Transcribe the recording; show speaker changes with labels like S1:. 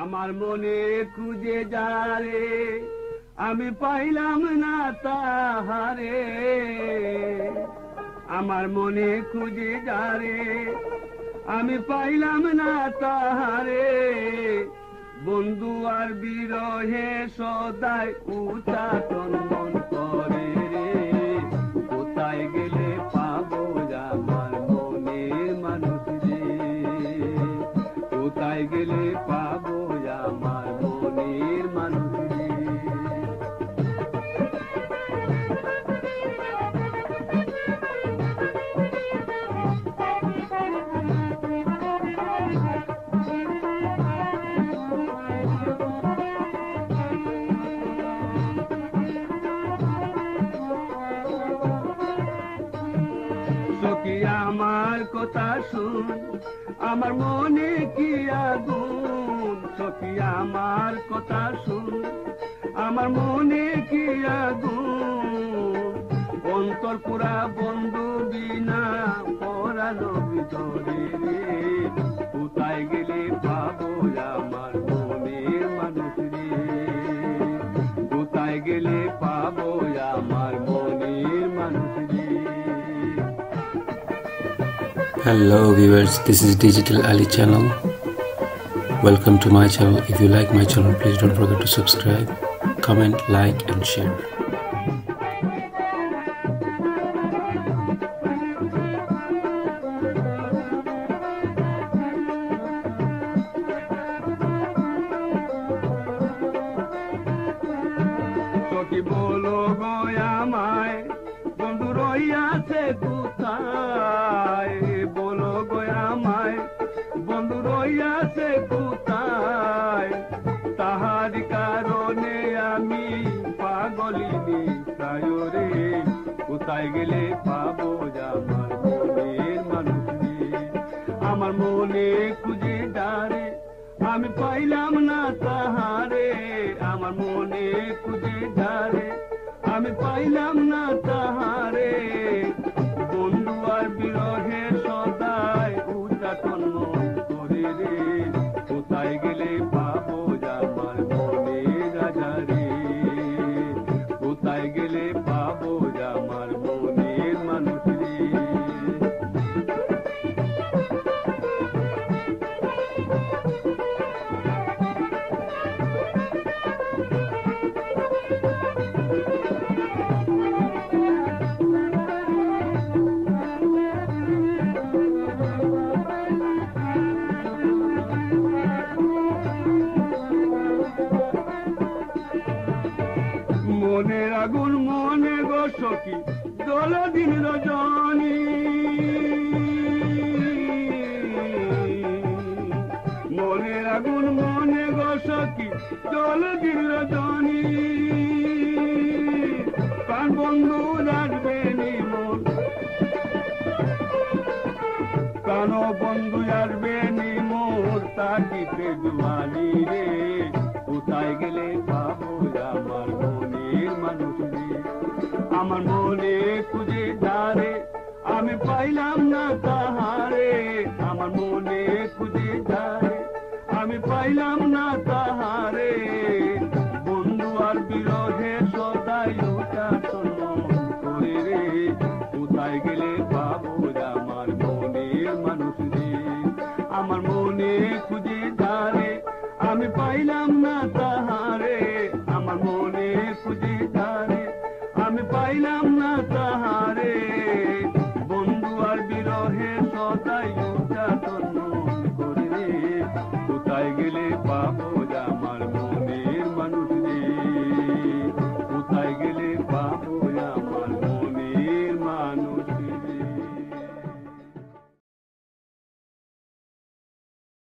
S1: আমার মনে খুঁজে যারে আমি পাইলাম না তাহারে, আমার মনে খুঁজে যারে আমি পাইলাম না তাহারে, বন্ধু আর বিরহে সদাই উচাটন মন করে রে, কোথায় গেলে পাবো আমার মনের মানুষ রে, কোথায় গেলে পাবো আমার মনের মানুষ রে। সখী আমার কথা শুন, আমার মনে কি আগুন, সখী আমার কথা শুন, আমার মনে কি আগুন, অন্তর পুরা বন্ধু বিনা পরানো ভিতরে রে, কোথায় গেলে পাবো আমার মনের মানুষ রে, কোথায় গেলে পাবো আমার মনের মানুষ রে।
S2: Hello viewers, this is Digital Ali channel. Welcome to my channel. If you like my channel, please don't forget to subscribe, comment, like and share.
S1: সখী বলো গো আমায় বন্ধু রইয়াছে কোথায়, বলো গো আমায় বন্ধু রইয়াছে কোথায়, তাহার কারণে আমি পাগলিনী প্রায় রে, কোথায় গেলে পাবো আমার মনের মানুষ রে, আমার মনে খুঁজে ডারে আমি পাইলাম না তাহারে, আমার মনে খুঁজে ডারে আমি পাইলাম না তাহারে, বন্ধু আর বিরহে সদাই উচাটন মন করে রে, কোথায় গেলে পাবো আমার মনের রাজা রে, কোথায় গেলে পাবো আমার মনের মানুষ রে। মনের আগুন মনে গো সখী দোল দিন রজনী, মনের আগুন মনে গো সখী দোল দিন রজনী, প্রাণ বন্ধু আসবে নিমন, প্রাণ বন্ধু আসবে নিমোর তাকিতে জুয়ানি রে, কোথায় গেলে পাবো আমার মনের মানুষ রে, আমার মনে খুঁজে ডারে আমি পাইলাম না তাহারে, আমার মনে খুঁজে ডারে আমি পাইলাম না তাহারে, বন্ধু আর বিরহে সদাই উচাটন মন করে রে, কোথায় গেলে পাবো আমার মনের মানুষ রে, আমার মনে খুঁজে ডারে আমি পাইলাম না তাহারে, আমার মনে খুঁজে ডারে আমি পাইলাম না তাহারে।